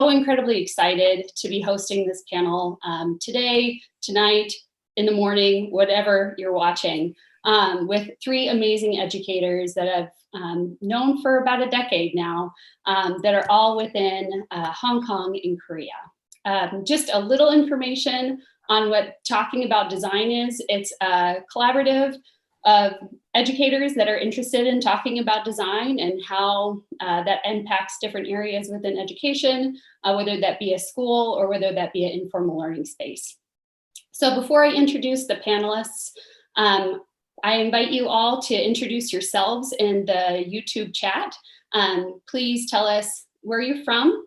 incredibly excited to be hosting this panel today, tonight, in the morning, whatever you're watching, with three amazing educators that I've known for about a decade now, that are all within Hong Kong and Korea. Just a little information on what talking about design is. It's a collaborative of educators that are interested in talking about design and how that impacts different areas within education, whether that be a school or whether that be an informal learning space. So before I introduce the panelists, I invite you all to introduce yourselves in the YouTube chat. Please tell us where you're from,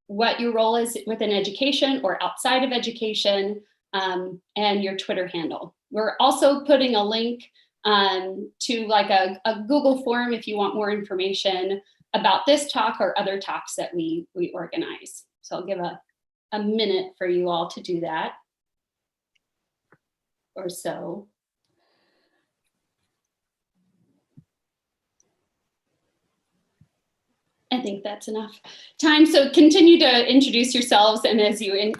what your role is within education or outside of education, and your Twitter handle. We're also putting a link to like a Google form if you want more information about this talk or other talks that we organize. So I'll give a minute for you all to do that or so. I think that's enough time. So continue to introduce yourselves, and as you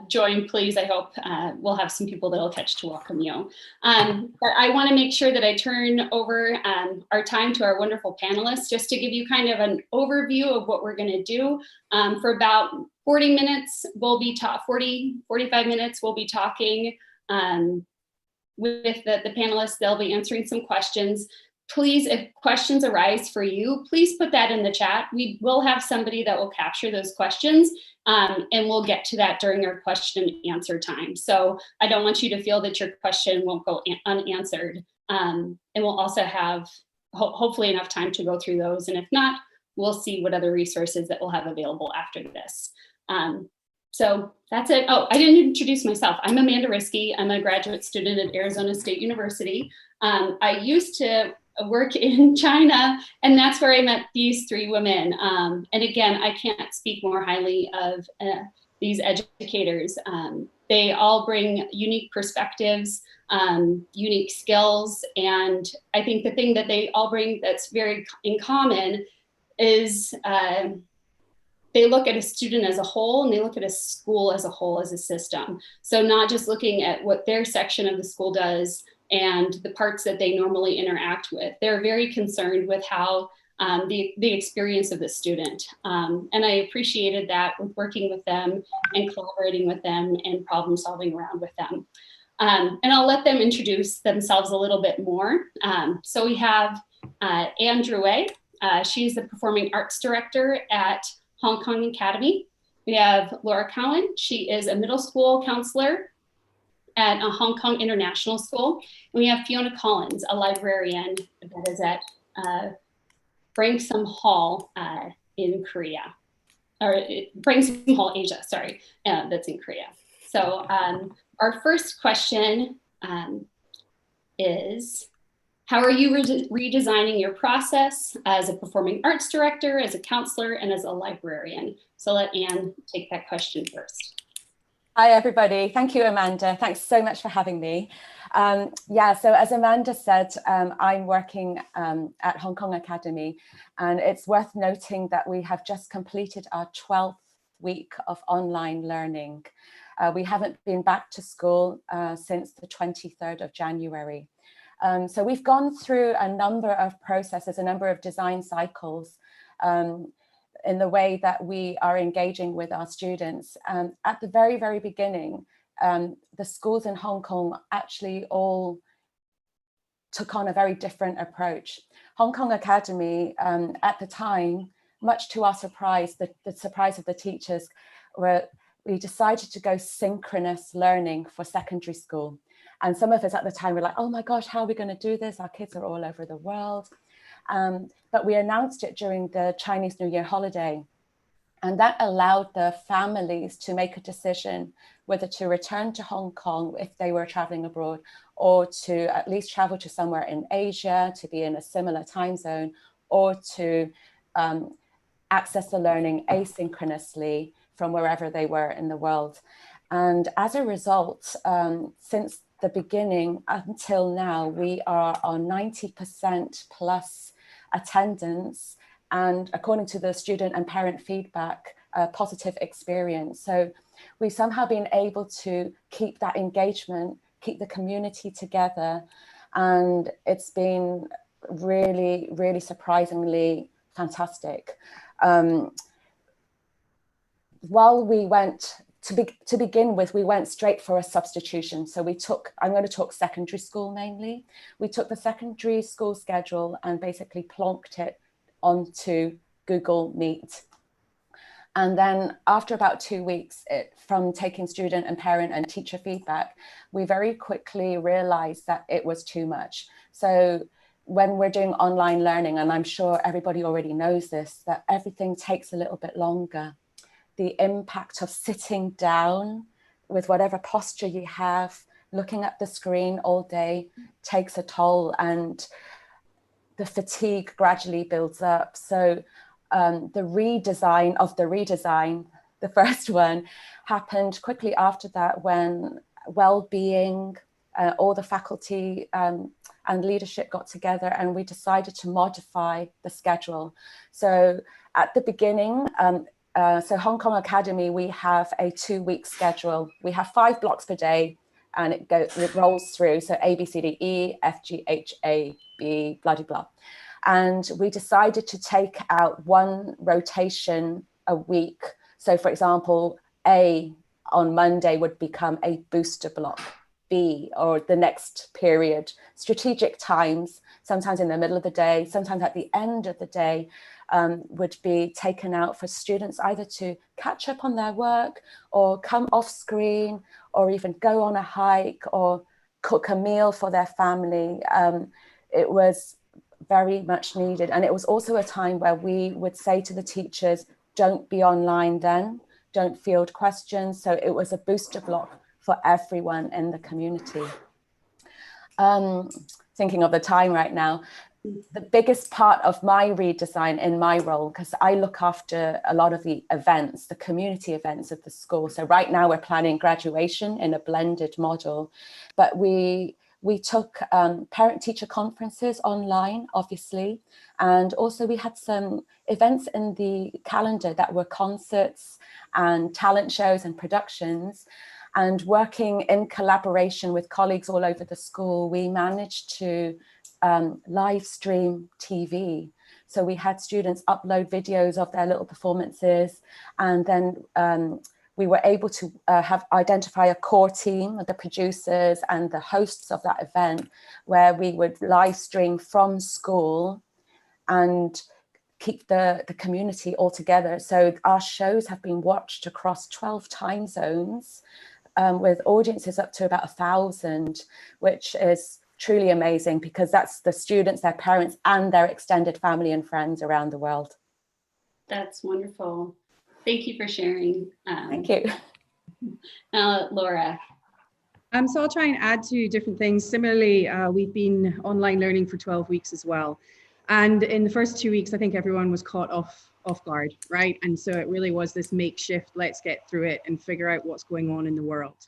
join, please, I hope we'll have some people that will catch to welcome you. But I want to make sure that I turn over our time to our wonderful panelists, just to give you kind of an overview of what we're going to do. For about 40 minutes, we'll be 45 minutes, we'll be talking with the panelists. They'll be answering some questions. Please, if questions arise for you, please put that in the chat. We will have somebody that will capture those questions, and we'll get to that during our question and answer time. So I don't want you to feel that your question won't go unanswered. And we'll also have hopefully enough time to go through those. And if not, we'll see what other resources that we'll have available after this. So that's it. Oh, I didn't introduce myself. I'm Amanda Riskey. I'm a graduate student at Arizona State University. I used to work in China, and that's where I met these three women. And again, I can't speak more highly of these educators. They all bring unique perspectives, unique skills, and I think the thing that they all bring that's very in common is they look at a student as a whole, and they look at a school as a whole, as a system. So not just looking at what their section of the school does and the parts that they normally interact with. They're very concerned with how the experience of the student. And I appreciated that with working with them and collaborating with them and problem solving around with them. And I'll let them introduce themselves a little bit more. So we have Anne Drouet. She's the Performing Arts Director at Hong Kong Academy. We have Laura Cowan. She is a middle school counselor at a Hong Kong International School. And we have Fiona Collins, a librarian that is at Branksome Hall in Korea, or Branksome Hall, Asia, sorry, that's in Korea. So our first question is, how are you redesigning your process as a performing arts director, as a counselor, and as a librarian? So let Anne take that question first. Hi, everybody. Thank you, Amanda. Thanks so much for having me. Yeah, so as Amanda said, I'm working at Hong Kong Academy, and it's worth noting that we have just completed our 12th week of online learning. We haven't been back to school since the 23rd of January. So we've gone through a number of processes, a number of design cycles, in the way that we are engaging with our students. At the very, very beginning, the schools in Hong Kong actually all took on a very different approach. Hong Kong Academy, at the time, much to our surprise, the surprise of the teachers, we decided to go synchronous learning for secondary school. And some of us at the time were like, oh my gosh, how are we going to do this? Our kids are all over the world. But we announced it during the Chinese New Year holiday. And that allowed the families to make a decision whether to return to Hong Kong if they were traveling abroad, or to at least travel to somewhere in Asia to be in a similar time zone, or to access the learning asynchronously from wherever they were in the world. And as a result, since the beginning until now, we are on 90% plus attendance and according to the student and parent feedback, a positive experience. So we've somehow been able to keep that engagement, keep the community together, and it's been really, really surprisingly fantastic. While we went, to begin with, we went straight for a substitution. So I'm going to talk secondary school mainly. We took the secondary school schedule and basically plonked it onto Google Meet. And then after about 2 weeks from taking student and parent and teacher feedback, we very quickly realized that it was too much. So when we're doing online learning, and I'm sure everybody already knows this, that everything takes a little bit longer. The impact of sitting down with whatever posture you have, looking at the screen all day takes a toll, and the fatigue gradually builds up. So the redesign of the redesign, the first one, happened quickly after that, when well-being, all the faculty and leadership got together, and we decided to modify the schedule. So at the beginning, so Hong Kong Academy, we have a 2-week schedule. We have 5 blocks per day, and it rolls through. So A, B, C, D, E, F, G, H, A, B, blah, blah, blah. And we decided to take out 1 rotation a week. So for example, A on Monday would become a booster block, B, or the next period, strategic times, sometimes in the middle of the day, sometimes at the end of the day, would be taken out for students either to catch up on their work or come off screen or even go on a hike or cook a meal for their family. It was very much needed. And it was also a time where we would say to the teachers, don't be online then, don't field questions. So it was a booster block for everyone in the community. Thinking of the time right now, the biggest part of my redesign in my role, because I look after a lot of the events, the community events of the school. So right now we're planning graduation in a blended model, but we took parent-teacher conferences online, obviously, and also we had some events in the calendar that were concerts and talent shows and productions. And working in collaboration with colleagues all over the school, we managed to live stream TV. So we had students upload videos of their little performances, and then we were able to identify a core team of the producers and the hosts of that event, where we would live stream from school and keep the community all together. So our shows have been watched across 12 time zones, with audiences up to about 1,000, which is truly amazing, because that's the students, their parents, and their extended family and friends around the world. That's wonderful. Thank you for sharing. Thank you. Laura. So I'll try and add to different things. Similarly, we've been online learning for 12 weeks as well. And in the first 2 weeks, I think everyone was caught off guard, right? And so it really was this makeshift, let's get through it and figure out what's going on in the world.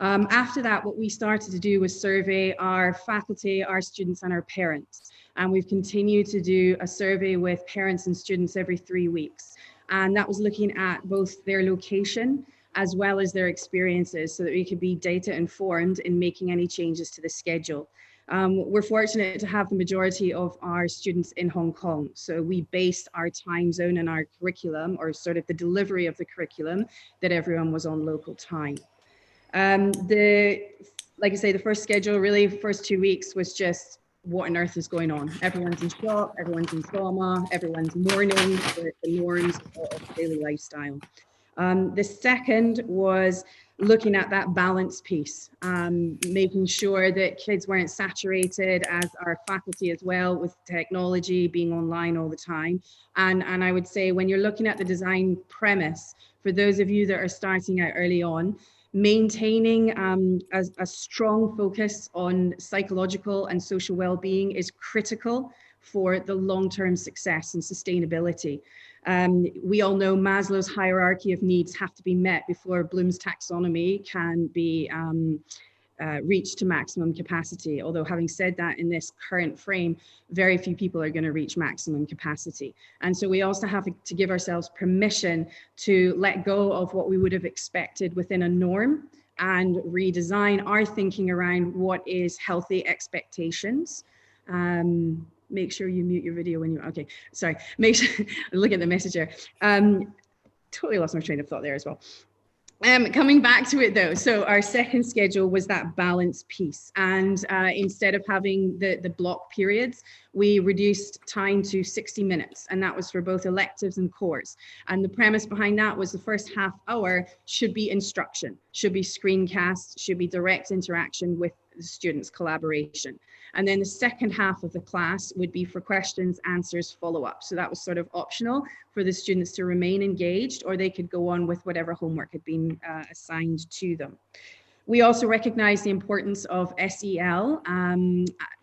After that, what we started to do was survey our faculty, our students, and our parents. And we've continued to do a survey with parents and students every 3 weeks. And that was looking at both their location as well as their experiences, so that we could be data informed in making any changes to the schedule. We're fortunate to have the majority of our students in Hong Kong. So we based our time zone and our curriculum, or sort of the delivery of the curriculum, that everyone was on local time. Like I say, the first schedule, really, first 2 weeks was just, what on earth is going on? Everyone's in shock, everyone's in trauma, everyone's mourning the norms of daily lifestyle. The second was looking at that balance piece, making sure that kids weren't saturated, as our faculty as well, with technology being online all the time. And I would say, when you're looking at the design premise, for those of you that are starting out early on, maintaining a strong focus on psychological and social well-being is critical for the long-term success and sustainability. We all know Maslow's hierarchy of needs have to be met before Bloom's taxonomy can be reach to maximum capacity. Although having said that, in this current frame, very few people are going to reach maximum capacity. And so we also have to give ourselves permission to let go of what we would have expected within a norm and redesign our thinking around what is healthy expectations. Make sure you mute your video when you, okay, sorry, make sure, look at the message here. Totally lost my train of thought there as well. Coming back to it though, so our second schedule was that balance piece, and instead of having the block periods, we reduced time to 60 minutes, and that was for both electives and cores. And the premise behind that was the first half hour should be instruction, should be screencast, should be direct interaction with the students' collaboration. And then the second half of the class would be for questions, answers, follow-up. So that was sort of optional for the students to remain engaged, or they could go on with whatever homework had been assigned to them. We also recognize the importance of SEL,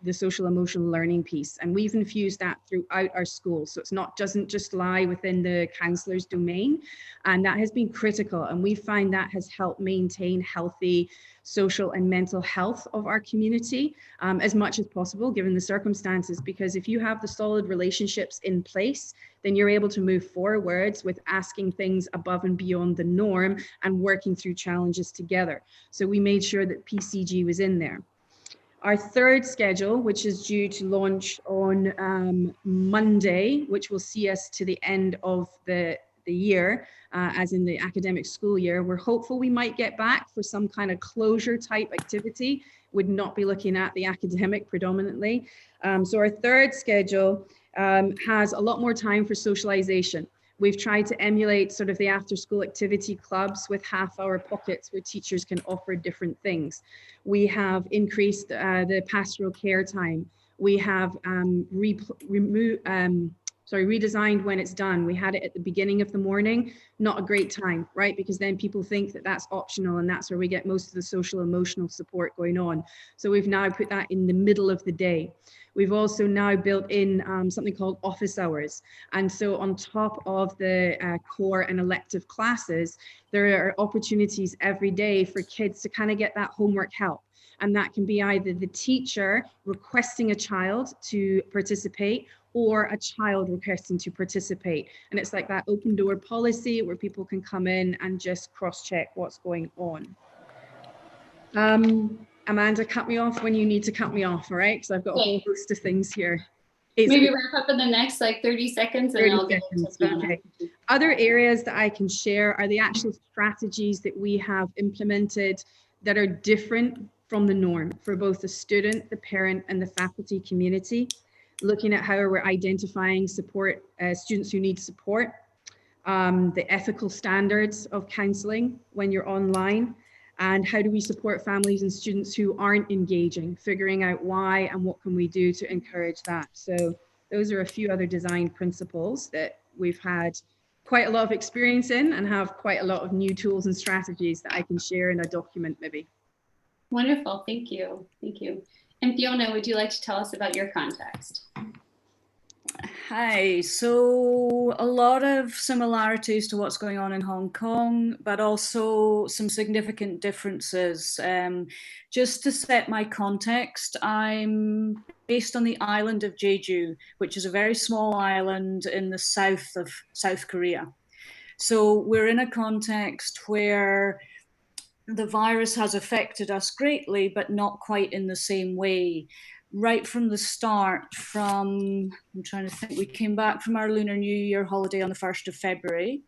the social emotional learning piece, and we've infused that throughout our school. So it's doesn't just lie within the counselor's domain, and that has been critical. And we find that has helped maintain healthy social and mental health of our community as much as possible, given the circumstances, because if you have the solid relationships in place, then you're able to move forwards with asking things above and beyond the norm and working through challenges together. So we made sure that PCG was in there. Our third schedule, which is due to launch on Monday, which will see us to the end of the year, as in the academic school year. We're hopeful we might get back for some kind of closure type activity, would not be looking at the academic predominantly. So our third schedule has a lot more time for socialization. We've tried to emulate sort of the after school activity clubs with half-hour pockets where teachers can offer different things. We have increased the pastoral care time. We have redesigned when it's done. We had it at the beginning of the morning, not a great time, right? Because then people think that that's optional, and that's where we get most of the social emotional support going on. So we've now put that in the middle of the day. We've also now built in something called office hours. And so on top of the core and elective classes, there are opportunities every day for kids to kind of get that homework help. And that can be either the teacher requesting a child to participate, or a child requesting to participate. And it's like that open door policy where people can come in and just cross-check what's going on. Amanda, cut me off when you need to cut me off, all right? Because I've got a whole host of things here. Maybe wrap up in the next like 30 seconds and 30 I'll get seconds. into Okay. Other areas that I can share are the actual strategies that we have implemented that are different from the norm for both the student, the parent, and the faculty community. Looking at how we're identifying support, students who need support, the ethical standards of counselling when you're online, and how do we support families and students who aren't engaging, figuring out why and what can we do to encourage that. So those are a few other design principles that we've had quite a lot of experience in and have quite a lot of new tools and strategies that I can share in a document maybe. Wonderful, thank you, thank you. And Fiona, would you like to tell us about your context? Hi, so a lot of similarities to what's going on in Hong Kong, but also some significant differences. Just to set my context, I'm based on the island of Jeju, which is a very small island in the south of South Korea. So we're in a context where the virus has affected us greatly, but not quite in the same way. Right from the start, I'm trying to think, we came back from our Lunar New Year holiday on the 1st of February.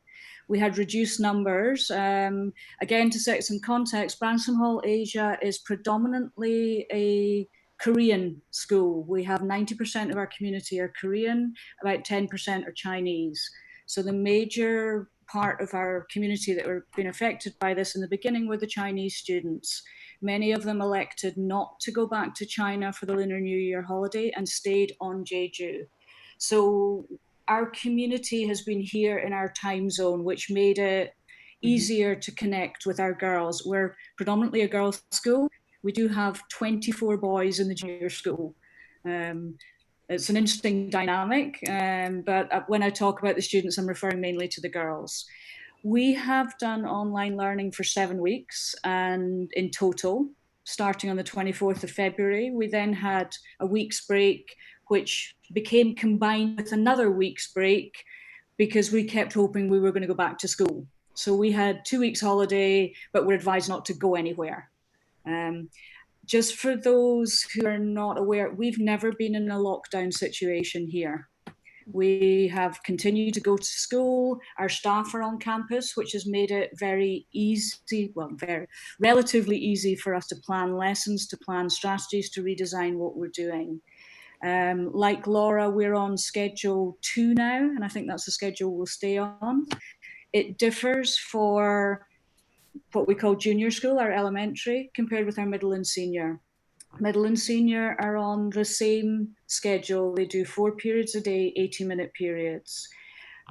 We had reduced numbers. Again, to set some context, Branksome Hall Asia is predominantly a Korean school. We have 90% of our community are Korean, about 10% are Chinese. So the major part of our community that were being affected by this in the beginning were the Chinese students. Many of them elected not to go back to China for the Lunar New Year holiday and stayed on Jeju. So our community has been here in our time zone, which made it easier to connect with our girls. We're predominantly a girls' school. We do have 24 boys in the junior school. It's an interesting dynamic, but when I talk about the students, I'm referring mainly to the girls. We have done online learning for 7 weeks and in total. starting on the 24th of February. We then had a week's break, which became combined with another week's break because we kept hoping we were going to go back to school. So we had 2 weeks holiday, but we're advised not to go anywhere. Just for those who are not aware, we've never been in a lockdown situation here. We have continued to go to school. Our staff are on campus, which has made it very easy, well, relatively easy for us to plan lessons, to plan strategies, to redesign what we're doing. Like Laura, we're on schedule 2 now, and I think that's the schedule we'll stay on. It differs for what we call junior school, our elementary, compared with our middle and senior. Middle and senior are on the same schedule. They do 4 periods a day, 80-minute periods.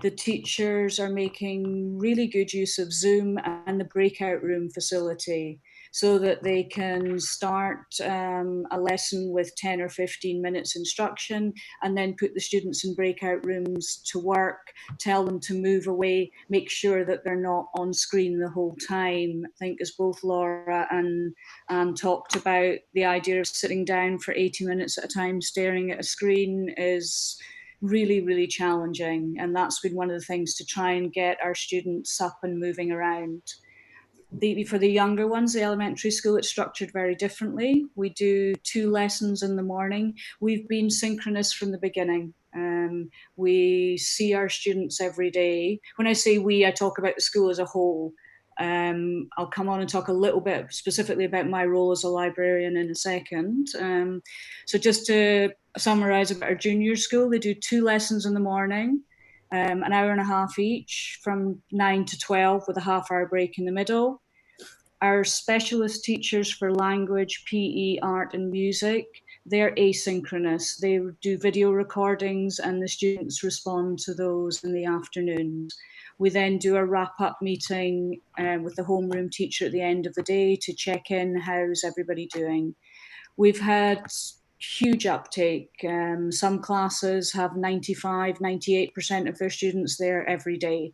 The teachers are making really good use of Zoom and the breakout room facility so that they can start a lesson with 10 or 15 minutes instruction and then put the students in breakout rooms to work, tell them to move away, make sure that they're not on screen the whole time. I think as both Laura and Anne talked about, the idea of sitting down for 80 minutes at a time staring at a screen is really, really challenging. And that's been one of the things to try and get our students up and moving around. For the younger ones, the elementary school, it's structured very differently. We do 2 lessons in the morning. We've been synchronous from the beginning. We see our students every day. When I say we, I talk about the school as a whole. I'll come on and talk a little bit specifically about my role as a librarian in a second. So just to summarise about our junior school, they do 2 lessons in the morning, an hour and a half each from 9 to 12 with a half-hour break in the middle. Our specialist teachers for language, PE, art and music, they're asynchronous. They do video recordings and the students respond to those in the afternoons. We then do a wrap-up meeting with the homeroom teacher at the end of the day to check in, how's everybody doing. We've had huge uptake. Some classes have 95, 98% of their students there every day.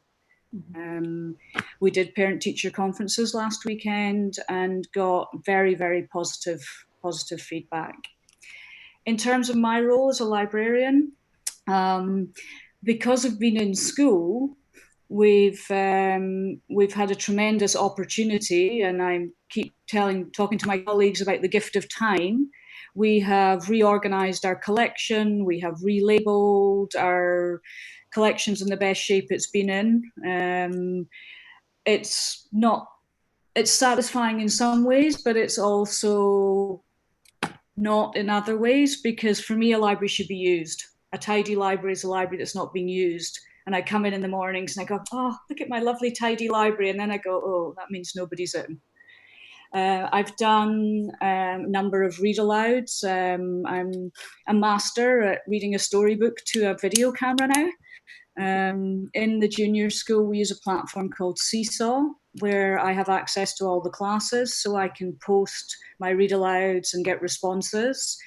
We did parent-teacher conferences last weekend and got very, very positive feedback. In terms of my role as a librarian, because I've been in school, we've had a tremendous opportunity, and I keep talking to my colleagues about the gift of time. We have reorganized our collection. We have relabeled our collections in the best shape it's been in. It's satisfying in some ways, but it's also not in other ways, because for me, a library should be used. A tidy library is a library that's not being used. And I come in the mornings and I go, oh, look at my lovely tidy library. And then I go, oh, that means nobody's in. I've done a number of read alouds. I'm a master at reading a storybook to a video camera now. In the junior school, we use a platform called Seesaw, where I have access to all the classes, so I can post my read alouds and get responses.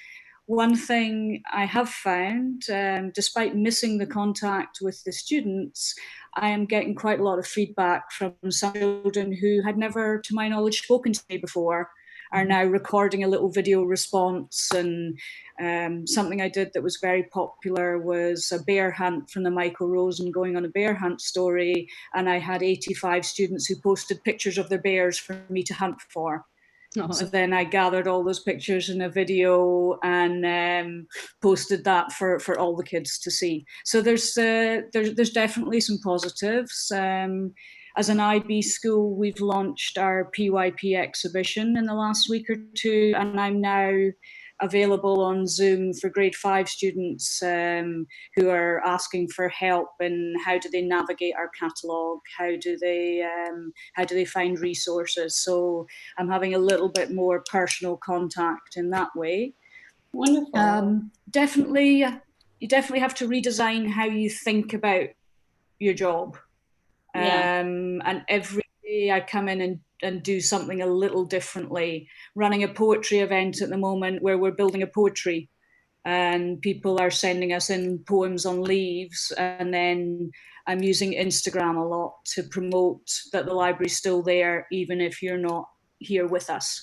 One thing I have found, despite missing the contact with the students, I am getting quite a lot of feedback from some children who had never, to my knowledge, spoken to me before, are now recording a little video response. And something I did that was very popular was a bear hunt from the Michael Rosen Going on a Bear Hunt story. And I had 85 students who posted pictures of their bears for me to hunt for. Oh. So then I gathered all those pictures in a video and posted that for all the kids to see. So there's definitely some positives. As an IB school, we've launched our Pyp Exhibition in the last week or 2, and I'm now available on Zoom for grade 5 students who are asking for help in how do they navigate our catalogue, how do they find resources. So I'm having a little bit more personal contact in that way. Wonderful. You definitely have to redesign how you think about your job. Yeah. And every day I come in and do something a little differently. Running a poetry event at the moment where we're building a poetry and people are sending us in poems on leaves, and then I'm using Instagram a lot to promote that the library's still there even if you're not here with us.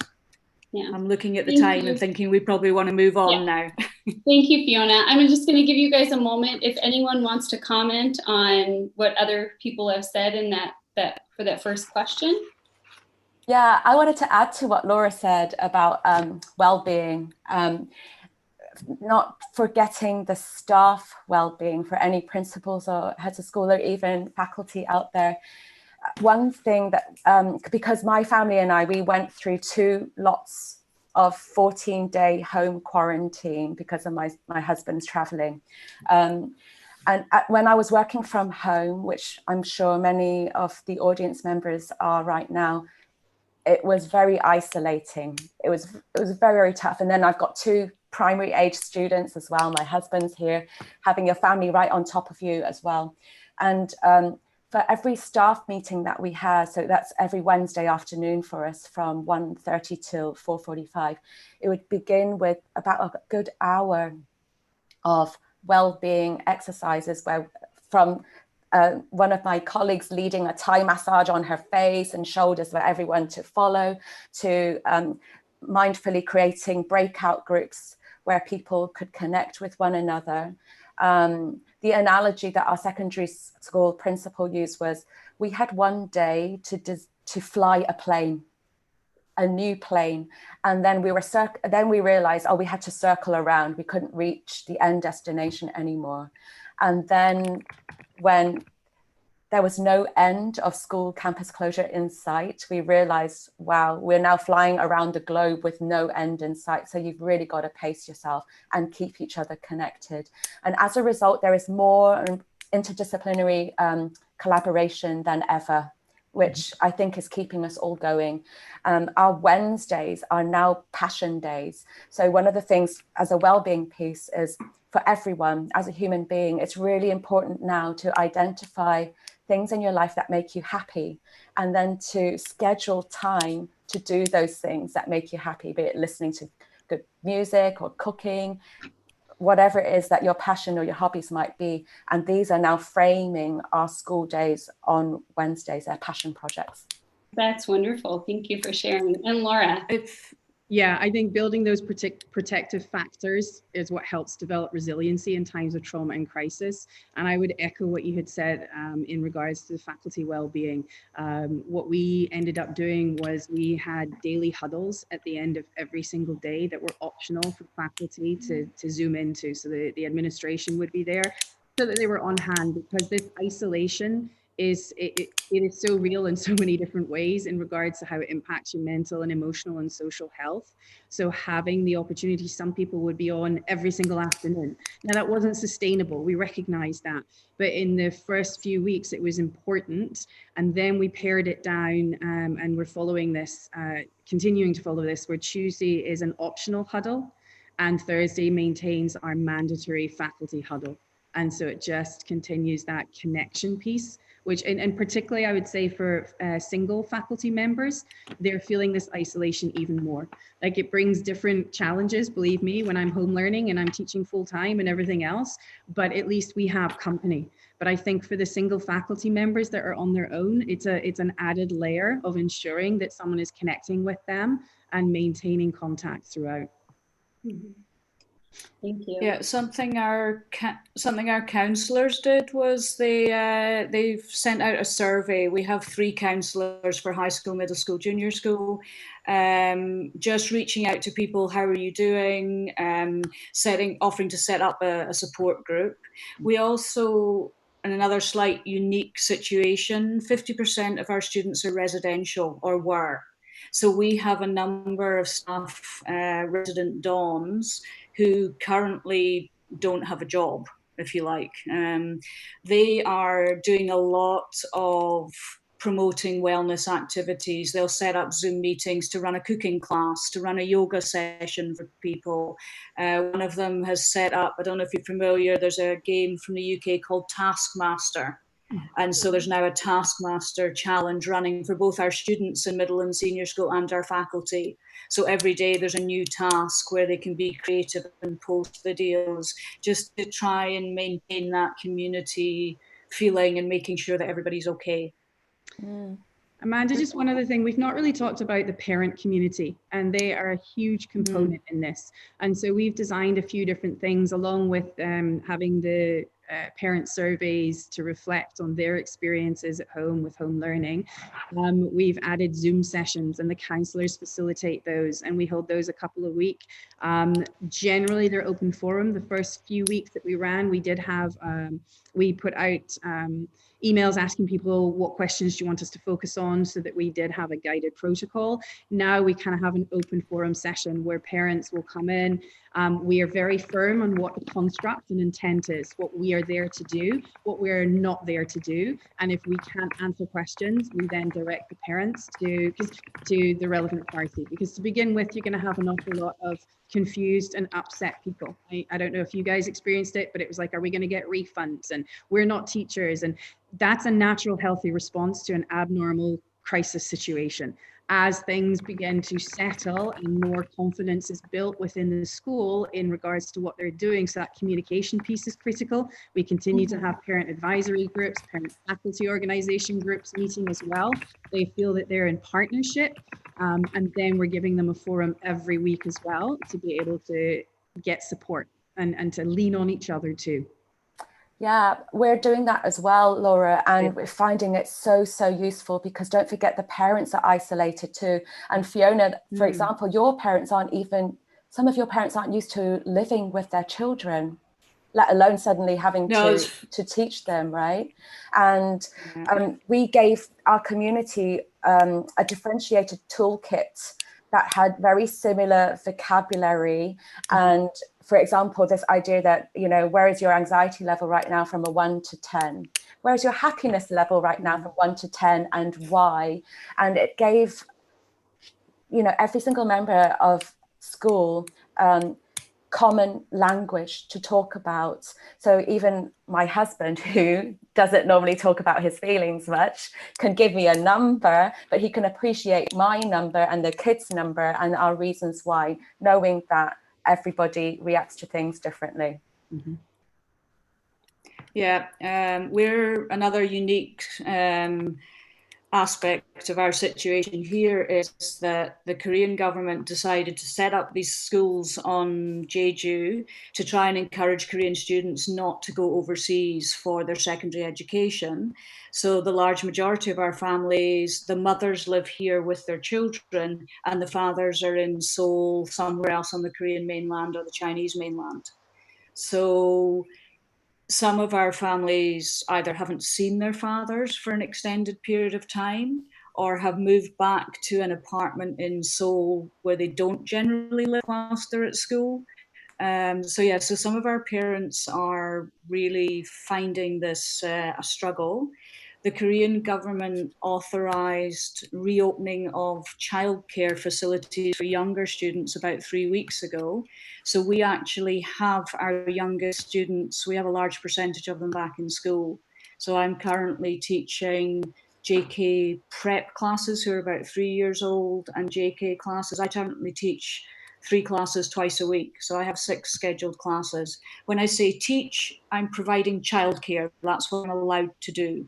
Yeah. I'm looking at the Thank time you. and thinking we probably want to move on now. Thank you, Fiona. I'm just going to give you guys a moment. If anyone wants to comment on what other people have said in for that first question. Yeah, I wanted to add to what Laura said about well-being, not forgetting the staff well-being for any principals or heads of school or even faculty out there. One thing that, because my family and I, we went through 2 lots of 14-day home quarantine because of my husband's traveling. And when I was working from home, which I'm sure many of the audience members are right now, it was very isolating. It was very, very tough. And then I've got 2 primary age students as well. My husband's here, having your family right on top of you as well. And for every staff meeting that we had, so that's every Wednesday afternoon for us from 1:30 till 4:45, it would begin with about a good hour of well-being exercises where from one of my colleagues leading a Thai massage on her face and shoulders for everyone to follow, to mindfully creating breakout groups where people could connect with one another. The analogy that our secondary school principal used was, we had one day to fly a new plane, and then we realized, we had to circle around. We couldn't reach the end destination anymore. And then when there was no end of school campus closure in sight, we realized, wow, we're now flying around the globe with no end in sight. So you've really got to pace yourself and keep each other connected. And as a result, there is more interdisciplinary collaboration than ever, which I think is keeping us all going. Our Wednesdays are now passion days. So one of the things as a well-being piece is, for everyone as a human being, it's really important now to identify things in your life that make you happy, and then to schedule time to do those things that make you happy, be it listening to good music or cooking, whatever it is that your passion or your hobbies might be. And these are now framing our school days on Wednesdays, they're passion projects. That's wonderful. Thank you for sharing. And Laura. Yeah, I think building those protective factors is what helps develop resiliency in times of trauma and crisis. And I would echo what you had said in regards to the faculty well-being. What we ended up doing was we had daily huddles at the end of every single day that were optional for faculty to zoom into. So the administration would be there so that they were on hand, because this isolation it is so real in so many different ways in regards to how it impacts your mental and emotional and social health. So having the opportunity, some people would be on every single afternoon. Now that wasn't sustainable, we recognize that, but in the first few weeks it was important, and then we pared it down, and we're following this, continuing to follow this, where Tuesday is an optional huddle and Thursday maintains our mandatory faculty huddle. And so it just continues that connection piece, which, and particularly I would say for single faculty members, they're feeling this isolation even more. Like, it brings different challenges, believe me, when I'm home learning and I'm teaching full time and everything else, but at least we have company. But I think for the single faculty members that are on their own, it's an added layer of ensuring that someone is connecting with them and maintaining contact throughout. Mm-hmm. Thank you. Yeah, something our counsellors did was they've sent out a survey. We have 3 counsellors for high school, middle school, junior school, just reaching out to people. How are you doing? Offering to set up a support group. We also, in another slight unique situation, 50% of our students are residential or were. So we have a number of staff, resident DOMs, who currently don't have a job, if you like. They are doing a lot of promoting wellness activities. They'll set up Zoom meetings to run a cooking class, to run a yoga session for people. One of them has set up, I don't know if you're familiar, there's a game from the UK called Taskmaster. And so there's now a Taskmaster challenge running for both our students in middle and senior school and our faculty. So every day there's a new task where they can be creative and post videos, just to try and maintain that community feeling and making sure that everybody's okay. And Amanda, just one other thing. We've not really talked about the parent community, and they are a huge component in this. And so we've designed a few different things along with having the parent surveys to reflect on their experiences at home with home learning. We've added Zoom sessions, and the counsellors facilitate those, and we hold those a couple a week. Generally, they're open forum. The first few weeks that we ran, we did have, we put out emails asking people what questions do you want us to focus on, so that we did have a guided protocol. Now we kind of have an open forum session where parents will come in. We are very firm on what the construct and intent is, what we are there to do, what we're not there to do. And if we can't answer questions, we then direct the parents to the relevant party. Because to begin with, you're going to have an awful lot of confused and upset people. I don't know if you guys experienced it, but it was like, are we going to get refunds? And we're not teachers. And that's a natural, healthy response to an abnormal crisis situation. As things begin to settle and more confidence is built within the school in regards to what they're doing, so that communication piece is critical. We continue to have parent advisory groups, parent faculty organization groups meeting as well. They feel that they're in partnership, and then we're giving them a forum every week as well to be able to get support and to lean on each other too. Yeah, we're doing that as well, Laura, and we're finding it so useful, because don't forget the parents are isolated too. And Fiona, for example, your parents aren't even, some of your parents aren't used to living with their children, let alone suddenly having to teach them, right? And we gave our community a differentiated toolkit that had very similar vocabulary. And for example, this idea that, you know, where is your anxiety level right now from a 1 to 10? Where is your happiness level right now from 1 to 10, and why? And it gave, you know, every single member of school common language to talk about. So even my husband, who doesn't normally talk about his feelings much, can give me a number, but he can appreciate my number and the kids' number and our reasons why, knowing that everybody reacts to things differently. Yeah, we're another unique aspect of our situation here is that the Korean government decided to set up these schools on Jeju to try and encourage Korean students not to go overseas for their secondary education. So the large majority of our families, the mothers live here with their children, and the fathers are in Seoul, somewhere else on the Korean mainland or the Chinese mainland. So some of our families either haven't seen their fathers for an extended period of time, or have moved back to an apartment in Seoul where they don't generally live whilst they're at school. So some of our parents are really finding this a struggle. The Korean government authorised reopening of childcare facilities for younger students about 3 weeks ago. So we actually have our youngest students, we have a large percentage of them back in school. So I'm currently teaching JK prep classes who are about 3 years old, and JK classes. I currently teach 3 classes twice a week. So I have 6 scheduled classes. When I say teach, I'm providing childcare. That's what I'm allowed to do.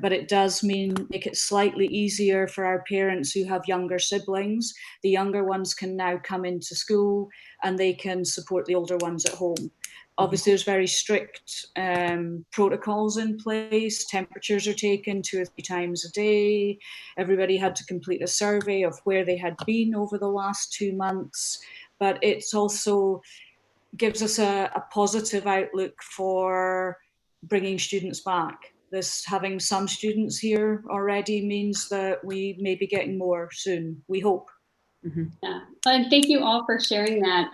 But it does make it slightly easier for our parents who have younger siblings. The younger ones can now come into school and they can support the older ones at home. Obviously, there's very strict protocols in place. Temperatures are taken 2 or 3 times a day. Everybody had to complete a survey of where they had been over the last 2 months. But it's also gives us a positive outlook for bringing students back. This having some students here already means that we may be getting more soon, we hope. Yeah, and thank you all for sharing that.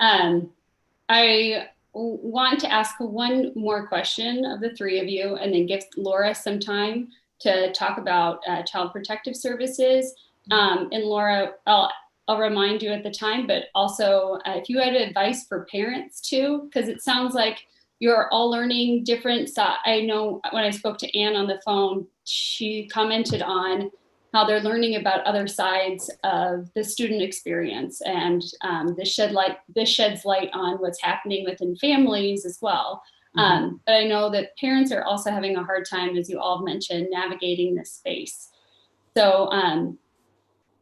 I want to ask one more question of the 3 of you, and then give Laura some time to talk about Child Protective Services. And Laura, I'll remind you at the time, but also if you had advice for parents too, because it sounds like you're all learning different. I know when I spoke to Anne on the phone, she commented on how they're learning about other sides of the student experience, and this sheds light on what's happening within families as well. But I know that parents are also having a hard time, as you all mentioned, navigating this space. So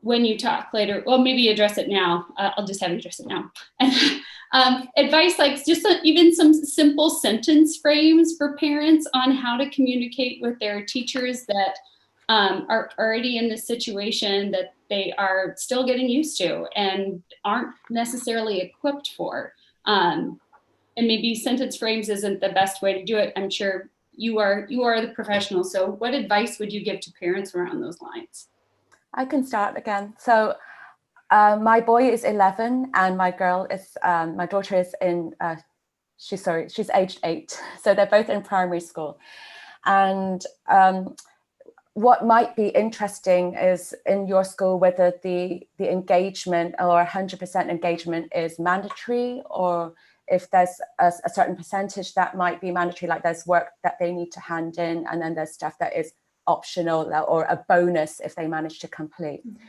when you talk later, well, maybe address it now. I'll just have you address it now. Advice like just even some simple sentence frames for parents on how to communicate with their teachers that are already in this situation that they are still getting used to and aren't necessarily equipped for. And maybe sentence frames isn't the best way to do it. I'm sure you are the professional. So what advice would you give to parents around those lines? I can start again. So my boy is 11 and my daughter is she's aged 8. So they're both in primary school. And what might be interesting is in your school, whether the engagement or 100% engagement is mandatory, or if there's a certain percentage that might be mandatory, like there's work that they need to hand in, and then there's stuff that is optional or a bonus if they manage to complete. Mm-hmm.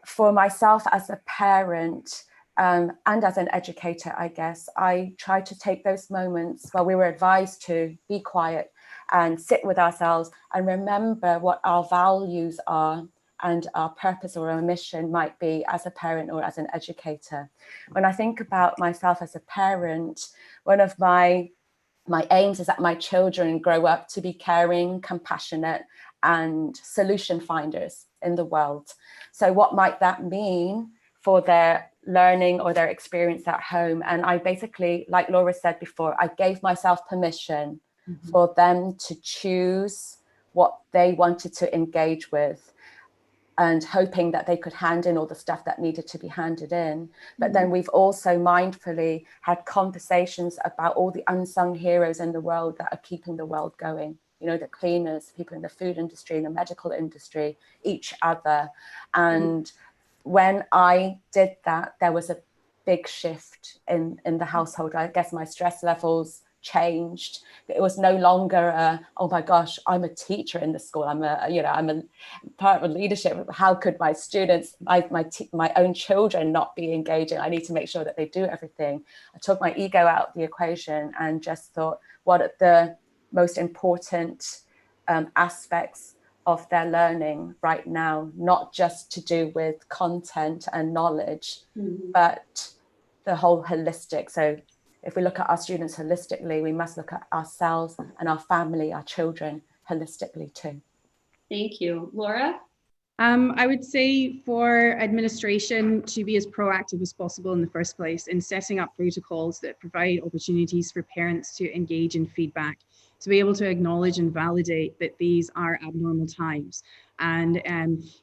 For myself as a parent and as an educator, I guess, I try to take those moments where we were advised to be quiet and sit with ourselves and remember what our values are and our purpose or our mission might be as a parent or as an educator. When I think about myself as a parent, one of my aims is that my children grow up to be caring, compassionate, and solution finders in the world. So what might that mean for their learning or their experience at home? And I basically, like Laura said before, I gave myself permission for them to choose what they wanted to engage with, and hoping that they could hand in all the stuff that needed to be handed in. But then we've also mindfully had conversations about all the unsung heroes in the world that are keeping the world going. You know, the cleaners, people in the food industry, in the medical industry, each other. And when I did that, there was a big shift in the household. I guess my stress levels changed. It was no longer oh my gosh, I'm a teacher in the school, I'm a part of leadership, how could my students, my own children not be engaging? I need to make sure that they do everything. I took my ego out of the equation and just thought, what are the most important aspects of their learning right now, not just to do with content and knowledge, but the whole holistic. So if we look at our students holistically, we must look at ourselves and our family, our children holistically too. Thank you. Laura? I would say for administration to be as proactive as possible in the first place in setting up protocols that provide opportunities for parents to engage in feedback, to be able to acknowledge and validate that these are abnormal times. And,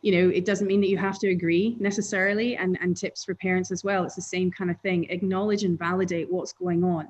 it doesn't mean that you have to agree necessarily, and tips for parents as well. It's the same kind of thing. Acknowledge and validate what's going on.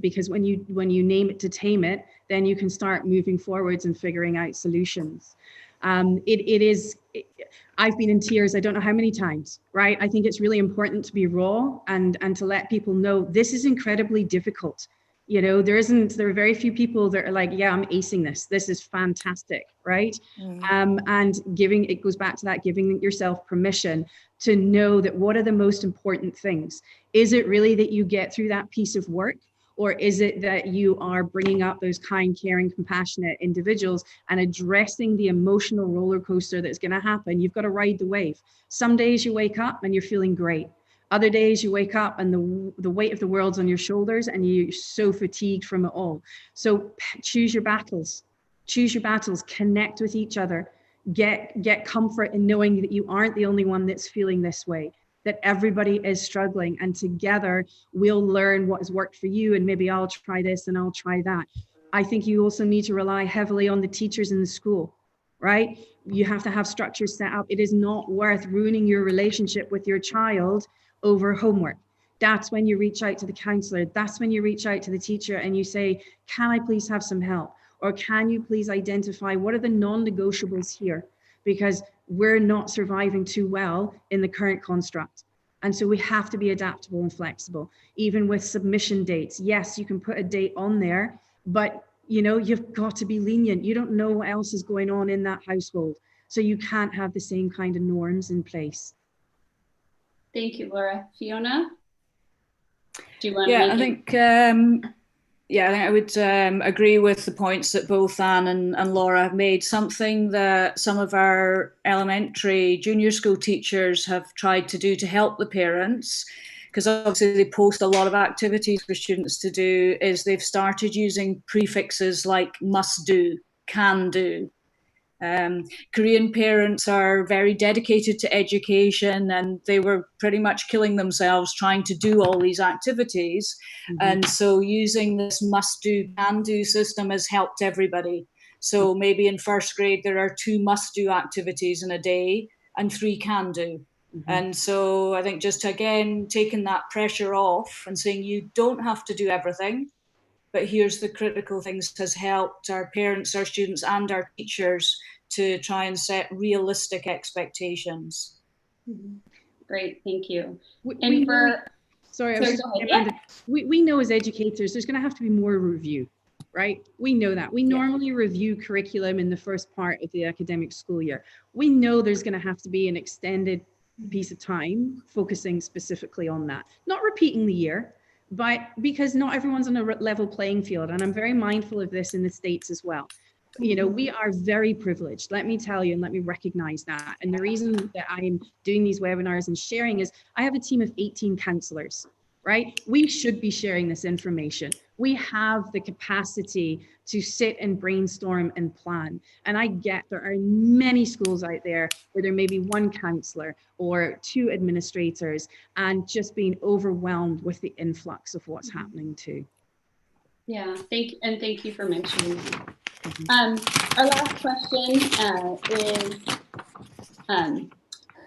Because when you name it to tame it, then you can start moving forwards and figuring out solutions. I've been in tears, I don't know how many times, right? I think it's really important to be raw and to let people know this is incredibly difficult. There are very few people that are like, yeah, I'm acing this. This is fantastic, right? And it goes back to that, giving yourself permission to know that what are the most important things? Is it really that you get through that piece of work? Or is it that you are bringing up those kind, caring, compassionate individuals and addressing the emotional roller coaster that's going to happen? You've got to ride the wave. Some days you wake up and you're feeling great. Other days you wake up and the weight of the world's on your shoulders and you're so fatigued from it all. So choose your battles, connect with each other, get comfort in knowing that you aren't the only one that's feeling this way, that everybody is struggling, and together we'll learn what has worked for you, and maybe I'll try this and I'll try that. I think you also need to rely heavily on the teachers in the school, right? You have to have structures set up. It is not worth ruining your relationship with your child over homework. That's when you reach out to the counselor. That's when you reach out to the teacher and you say, can I please have some help? Or can you please identify what are the non-negotiables here? Because we're not surviving too well in the current construct. And so we have to be adaptable and flexible, even with submission dates. Yes, you can put a date on there, but you've got to be lenient. You don't know what else is going on in that household. So you can't have the same kind of norms in place. Thank you, Laura. Fiona? Do you want I think Yeah, I think I would agree with the points that both Anne and Laura have made. Something that some of our elementary, junior school teachers have tried to do to help the parents, because obviously they post a lot of activities for students to do, is they've started using prefixes like must do, can do. Korean parents are very dedicated to education, and they were pretty much killing themselves trying to do all these activities. And so using this must do, can do system has helped everybody. So maybe in first grade, there are 2 must do activities in a day and 3 can do. And so I think just again, taking that pressure off and saying you don't have to do everything, but here's the critical things, has helped our parents, our students, and our teachers to try and set realistic expectations. Great, thank you. We know as educators, there's going to have to be more review, right? We know that. We normally review curriculum in the first part of the academic school year. We know there's going to have to be an extended piece of time focusing specifically on that. Not repeating the year, but because not everyone's on a level playing field. And I'm very mindful of this in the States as well. You know, we are very privileged, let me tell you, and let me recognize that. And the reason that I'm doing these webinars and sharing is I have a team of 18 counselors, right? We should be sharing this information. We have the capacity to sit and brainstorm and plan. And I get there are many schools out there where there may be 1 counselor or 2 administrators and just being overwhelmed with the influx of what's happening too. Yeah, thank you for mentioning that. Our last question is,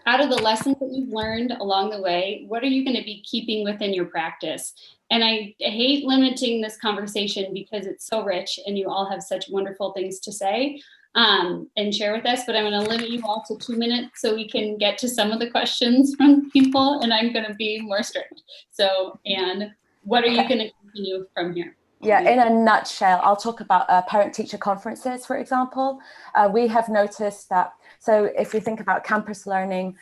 out of the lessons that you've learned along the way, what are you going to be keeping within your practice? And I hate limiting this conversation because it's so rich and you all have such wonderful things to say and share with us, but I'm going to limit you all to 2 minutes so we can get to some of the questions from people, and I'm going to be more strict. So, Anne, what are you going to continue from here? Yeah, in a nutshell, I'll talk about parent-teacher conferences, for example. We have noticed that, so if we think about campus learning,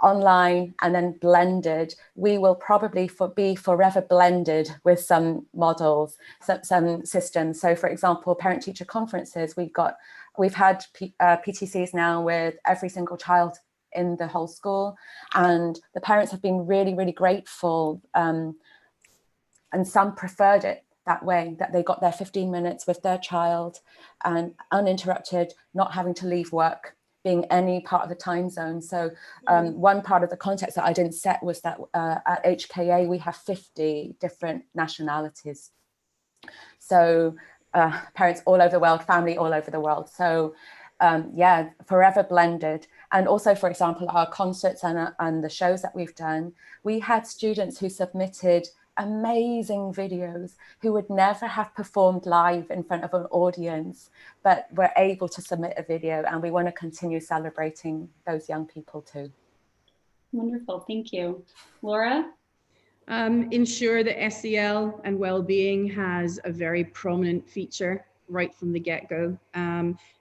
online and then blended, we will probably be forever blended with some models, some systems. So for example, parent-teacher conferences, we've had PTCs now with every single child in the whole school, and the parents have been really, really grateful. And some preferred it that way, that they got their 15 minutes with their child and uninterrupted, not having to leave work, being any part of the time zone. So one part of the context that I didn't set was that at HKA, we have 50 different nationalities. So parents all over the world, family all over the world. So yeah, forever blended. And also, for example, our concerts and the shows that we've done, we had students who submitted amazing videos who would never have performed live in front of an audience, but were able to submit a video, and we want to continue celebrating those young people too. Wonderful, thank you. Laura? Ensure that SEL and well-being has a very prominent feature right from the get-go.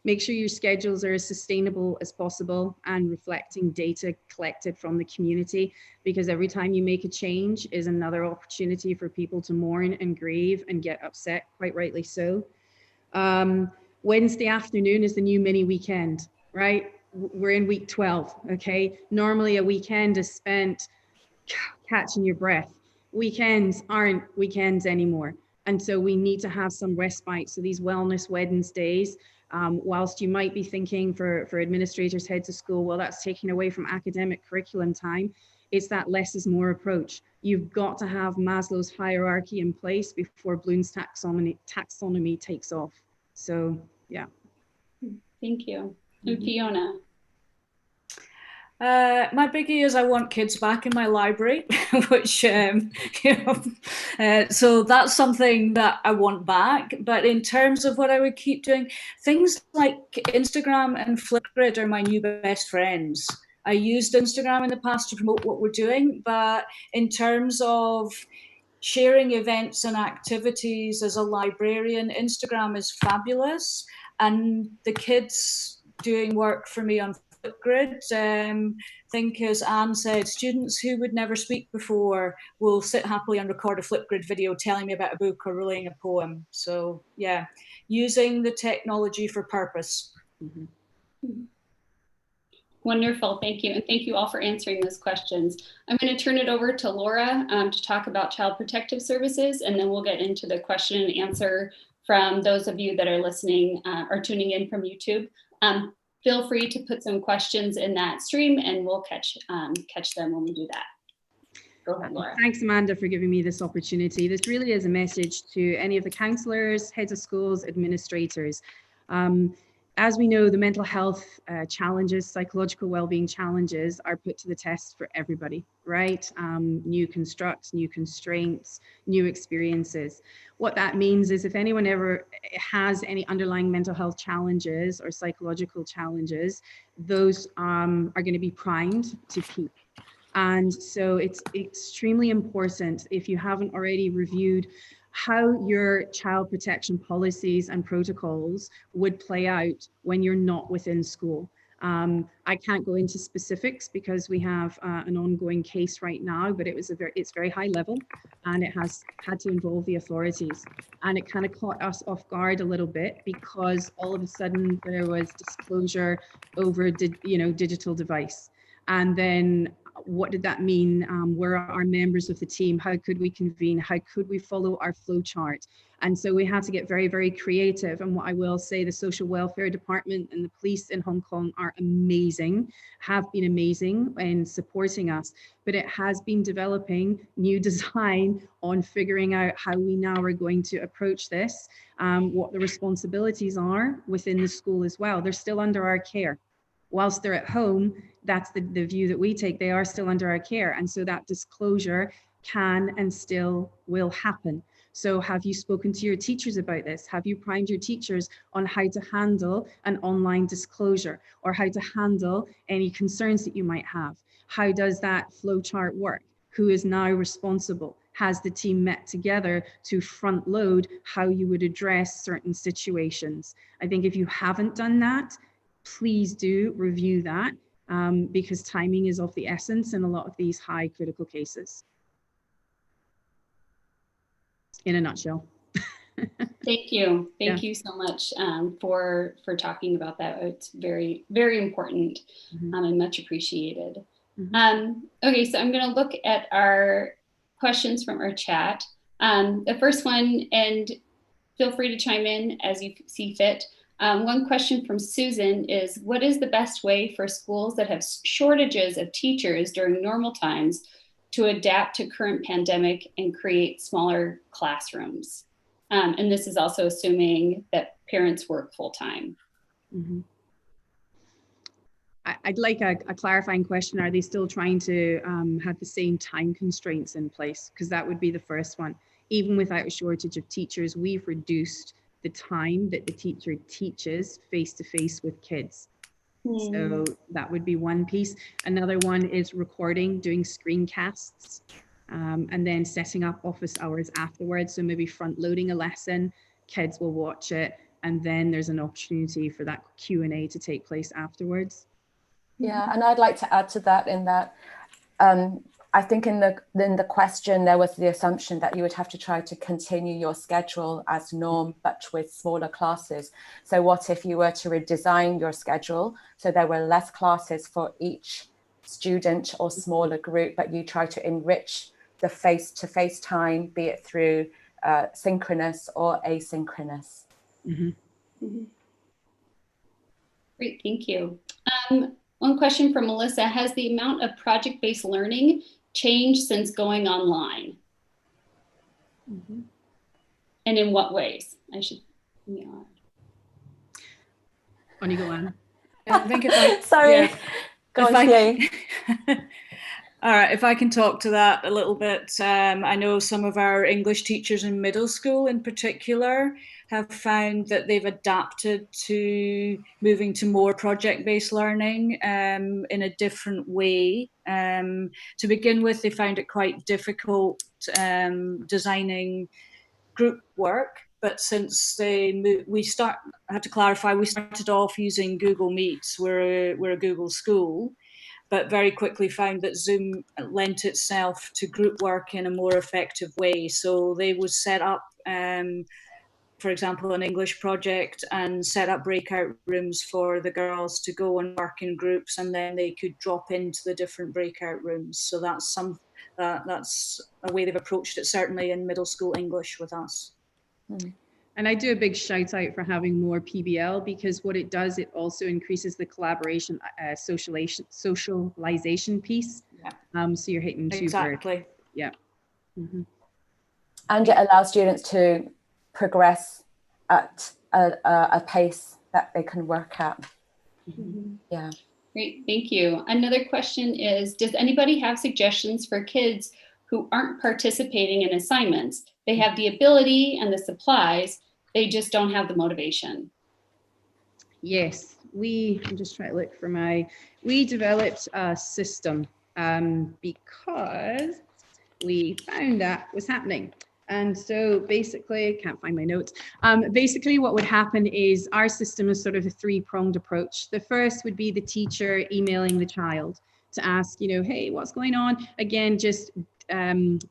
Make sure your schedules are as sustainable as possible and reflecting data collected from the community, because every time you make a change is another opportunity for people to mourn and grieve and get upset, quite rightly so. Wednesday afternoon is the new mini weekend, right? We're in week 12, okay? Normally a weekend is spent catching your breath. Weekends aren't weekends anymore. And so we need to have some respite. So these wellness Wednesdays, whilst you might be thinking for administrators, heads of school, well, that's taking away from academic curriculum time, it's that less is more approach. You've got to have Maslow's hierarchy in place before Bloom's taxonomy takes off. So, yeah. Thank you. And Fiona? My biggie is I want kids back in my library, which, so that's something that I want back. But in terms of what I would keep doing, things like Instagram and Flipgrid are my new best friends. I used Instagram in the past to promote what we're doing, but in terms of sharing events and activities as a librarian, Instagram is fabulous. And the kids doing work for me on Flipgrid. Think, as Anne said, students who would never speak before will sit happily and record a Flipgrid video telling me about a book or relaying a poem. So yeah, using the technology for purpose. Mm-hmm. Wonderful, thank you. And thank you all for answering those questions. I'm going to turn it over to Laura to talk about Child Protective Services, and then we'll get into the question and answer from those of you that are listening or tuning in from YouTube. Feel free to put some questions in that stream and we'll catch them when we do that. Go ahead, Laura. Thanks, Amanda, for giving me this opportunity. This really is a message to any of the counsellors, heads of schools, administrators. As we know, the mental health challenges, psychological well-being challenges are put to the test for everybody, right? New constructs, new constraints, new experiences. What that means is if anyone ever has any underlying mental health challenges or psychological challenges, those are going to be primed to peak. And so it's extremely important, if you haven't already reviewed how your child protection policies and protocols would play out when you're not within school. I can't go into specifics because we have an ongoing case right now, but it's very high level and it has had to involve the authorities. And it kind of caught us off guard a little bit because all of a sudden there was disclosure over digital device. And then what did that mean? Where are our members of the team? How could we convene? How could we follow our flow chart? And so we had to get very, very creative. And what I will say, the social welfare department and the police in Hong Kong are amazing, have been amazing in supporting us, but it has been developing new design on figuring out how we now are going to approach this, what the responsibilities are within the school as well. They're still under our care. Whilst they're at home, that's the view that we take. They are still under our care. And so that disclosure can and still will happen. So have you spoken to your teachers about this? Have you primed your teachers on how to handle an online disclosure or how to handle any concerns that you might have? How does that flow chart work? Who is now responsible? Has the team met together to front load how you would address certain situations? I think if you haven't done that, please do review that because timing is of the essence in a lot of these high critical cases. In a nutshell. Thank you. Thank you so much for talking about that. It's very, very important and much appreciated. Okay, so I'm going to look at our questions from our chat. The first one, and feel free to chime in as you see fit. One question from Susan is, what is the best way for schools that have shortages of teachers during normal times to adapt to current pandemic and create smaller classrooms? And this is also assuming that parents work full-time. I'd like a clarifying question. Are they still trying to have the same time constraints in place? Because that would be the first one. Even without a shortage of teachers, we've reduced the time that the teacher teaches face-to-face with kids. So that would be one piece. Another one is recording, doing screencasts, and then setting up office hours afterwards. So maybe front loading a lesson, kids will watch it, and then there's an opportunity for that Q&A to take place afterwards. Yeah, and I'd like to add to that in that I think in the question, there was the assumption that you would have to try to continue your schedule as norm, but with smaller classes. So what if you were to redesign your schedule so there were less classes for each student or smaller group, but you try to enrich the face-to-face time, be it through synchronous or asynchronous. Great, thank you. One question from Melissa, has the amount of project-based learning changed since going online? And in what ways? I should, On you go, Anne. I think if I, sorry, go on, all right, if I can talk to that a little bit. I know some of our English teachers in middle school in particular have found that they've adapted to moving to more project-based learning in a different way. To begin with, they found it quite difficult designing group work but since they moved, I had to clarify, we started off using Google Meets. We're a Google school, but very quickly found that Zoom lent itself to group work in a more effective way. So they would set up, for example, an English project and set up breakout rooms for the girls to go and work in groups, and then they could drop into the different breakout rooms. So that's a way they've approached it, certainly in middle school English with us. And I do a big shout out for having more PBL, because what it does, it also increases the collaboration, socialization piece. Yeah. So you're hitting two exactly. birds. Yeah. Mm-hmm. And it allows students to progress at a pace that they can work at. Mm-hmm. Yeah. Great, thank you. Another question is, does anybody have suggestions for kids who aren't participating in assignments? They have the ability and the supplies, they just don't have the motivation. Yes, I'm just trying to look for we developed a system because we found that was happening. And so basically, I can't find my notes. Basically, what would happen is our system is sort of a three-pronged approach. The first would be the teacher emailing the child to ask, hey, what's going on? Again, just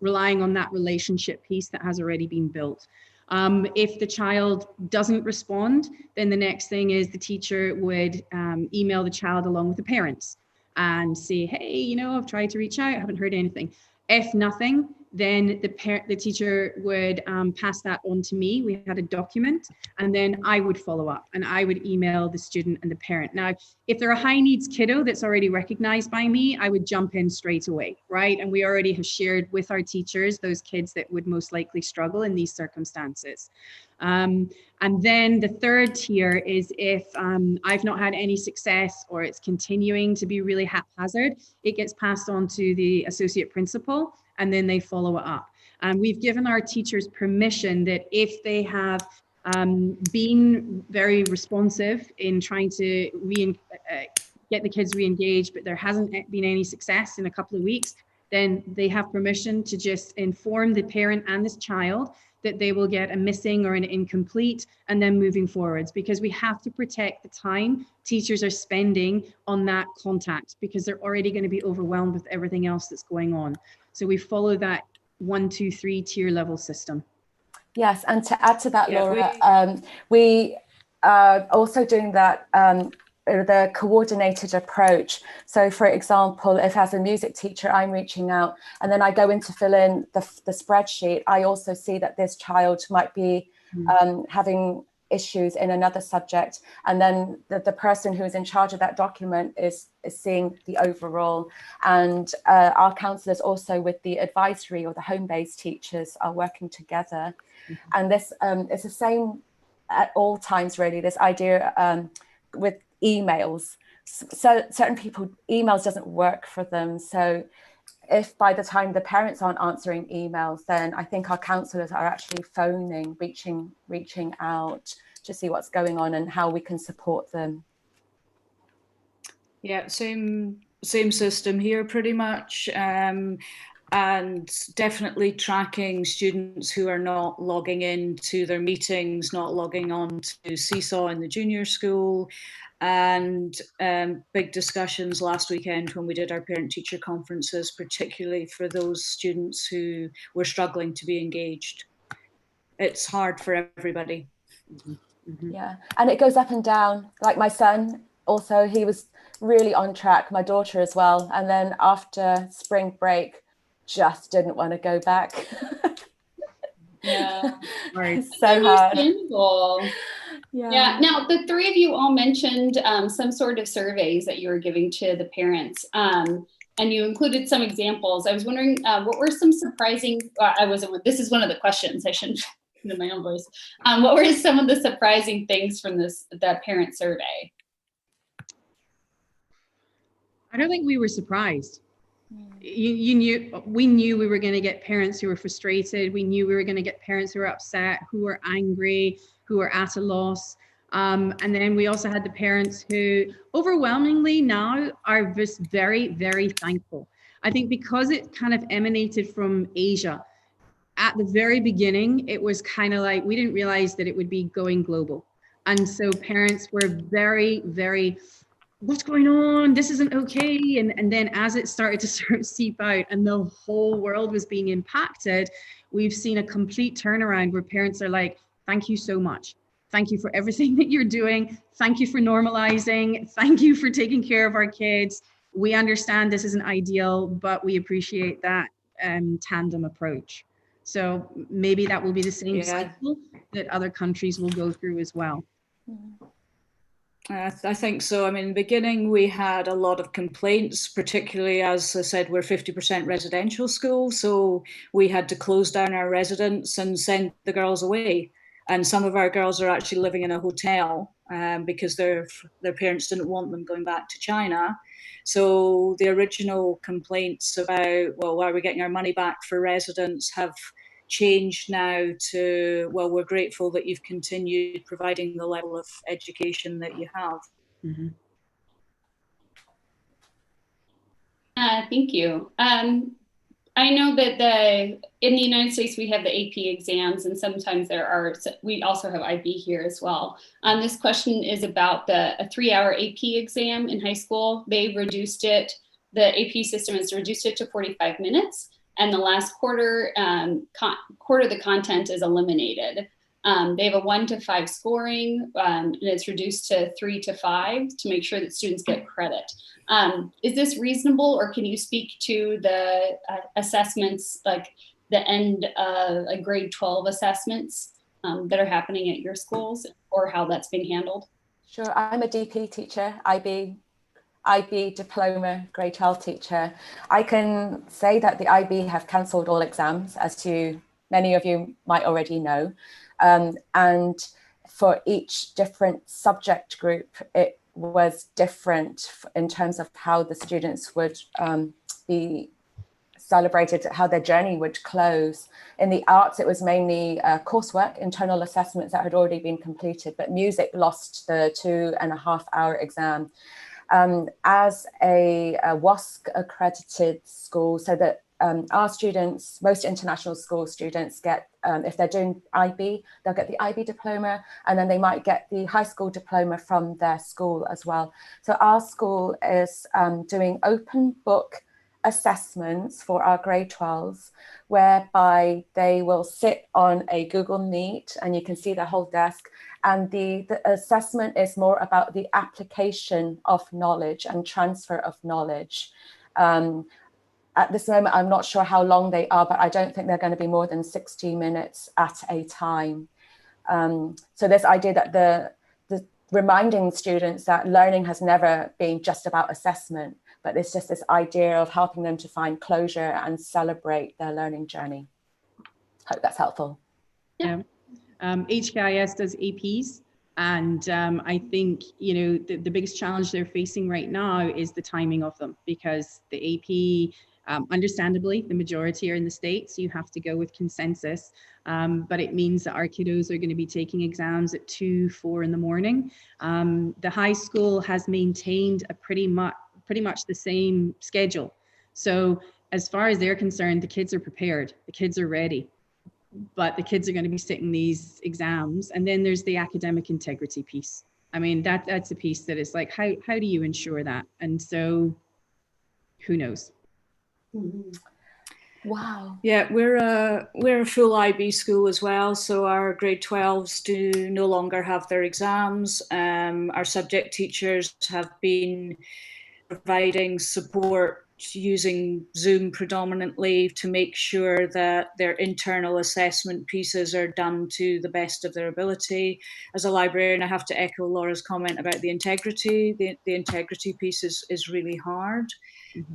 relying on that relationship piece that has already been built. If the child doesn't respond, then the next thing is the teacher would email the child along with the parents and say, hey, I've tried to reach out, I haven't heard anything. If nothing, then the teacher would pass that on to me. We had a document, and then I would follow up and I would email the student and the parent. Now, if they're a high needs kiddo that's already recognized by me, I would jump in straight away, right? And we already have shared with our teachers those kids that would most likely struggle in these circumstances. And then the third tier is if I've not had any success or it's continuing to be really haphazard, it gets passed on to the associate principal, and then they follow it up. And we've given our teachers permission that if they have been very responsive in trying to get the kids re-engaged, but there hasn't been any success in a couple of weeks, then they have permission to just inform the parent and this child that they will get a missing or an incomplete, and then moving forwards, because we have to protect the time teachers are spending on that contact, because they're already going to be overwhelmed with everything else that's going on. So we follow that 1, 2, 3 tier level system. Yes, and to add to that, Laura, we are also doing that the coordinated approach. So for example, if as a music teacher I'm reaching out and then I go in to fill in the spreadsheet, I also see that this child might be having issues in another subject, and then the person who is in charge of that document is seeing the overall, and our counsellors also with the advisory or the home-based teachers are working together. And this is the same at all times, really, this idea with emails. So certain people, emails doesn't work for them. So if by the time the parents aren't answering emails, then I think our counsellors are actually phoning, reaching out to see what's going on and how we can support them. Yeah, same system here pretty much. And definitely tracking students who are not logging into their meetings, not logging on to Seesaw in the junior school, and big discussions last weekend when we did our parent-teacher conferences, particularly for those students who were struggling to be engaged. It's hard for everybody. Yeah, and it goes up and down. Like my son, also, he was really on track, my daughter as well. And then after spring break, just didn't want to go back. Yeah, it's so hard. Yeah. Now, the three of you all mentioned some sort of surveys that you were giving to the parents, and you included some examples. I was wondering, what were some surprising? This is one of the questions. I shouldn't put in my own voice. What were some of the surprising things from that parent survey? I don't think we were surprised. We knew we were going to get parents who were frustrated. We knew we were going to get parents who were upset, who were angry, who were at a loss. And then we also had the parents who overwhelmingly now are just very, very thankful. I think because it kind of emanated from Asia, at the very beginning, it was kind of like, we didn't realize that it would be going global. And so parents were very, very, what's going on? This isn't okay. And then as it started to sort of seep out and the whole world was being impacted, we've seen a complete turnaround where parents are like, thank you so much. Thank you for everything that you're doing. Thank you for normalizing. Thank you for taking care of our kids. We understand this isn't ideal, but we appreciate that tandem approach. So maybe that will be the same cycle that other countries will go through as well. I think so. I mean, in the beginning, we had a lot of complaints, particularly, as I said, we're 50% residential school. So we had to close down our residence and send the girls away. And some of our girls are actually living in a hotel because their parents didn't want them going back to China. So the original complaints about, well, why are we getting our money back for residence, have changed now to, well, we're grateful that you've continued providing the level of education that you have. Mm-hmm. Thank you. I know that in the United States, we have the AP exams, and sometimes we also have IB here as well. This question is about a 3-hour AP exam in high school. They've reduced it, the AP system has reduced it to 45 minutes, and the last quarter, the content is eliminated. They have a 1 to 5 scoring, and it's reduced to 3 to 5 to make sure that students get credit. Is this reasonable, or can you speak to the assessments, like the end of grade 12 assessments that are happening at your schools, or how that's being handled? Sure, I'm a DP teacher, IB diploma grade 12 teacher. I can say that the IB have cancelled all exams, as many of you might already know. And for each different subject group, it was different in terms of how the students would be celebrated, how their journey would close. In the arts, it was mainly coursework, internal assessments that had already been completed, but music lost the 2.5-hour exam. As a WASC accredited school, so that our students, most international school students get, if they're doing IB, they'll get the IB diploma, and then they might get the high school diploma from their school as well. So our school is doing open book assessments for our grade 12s, whereby they will sit on a Google Meet and you can see their whole desk. And the assessment is more about the application of knowledge and transfer of knowledge. At this moment, I'm not sure how long they are, but I don't think they're going to be more than 60 minutes at a time. So this idea that the reminding students that learning has never been just about assessment, but it's just this idea of helping them to find closure and celebrate their learning journey. Hope that's helpful. Yeah. HKIS does APs. And I think, the biggest challenge they're facing right now is the timing of them, because the AP, understandably, the majority are in the States. You have to go with consensus. But it means that our kiddos are going to be taking exams at 2, 4 in the morning. The high school has maintained a pretty much the same schedule. So as far as they're concerned, the kids are prepared, the kids are ready. But the kids are going to be sitting these exams. And then there's the academic integrity piece. I mean, that's a piece that is like, how do you ensure that? And so who knows? Wow. Yeah, we're a full IB school as well. So our grade 12s do no longer have their exams. Our subject teachers have been providing support using Zoom predominantly to make sure that their internal assessment pieces are done to the best of their ability. As a librarian, I have to echo Laura's comment about the integrity. The integrity piece is really hard,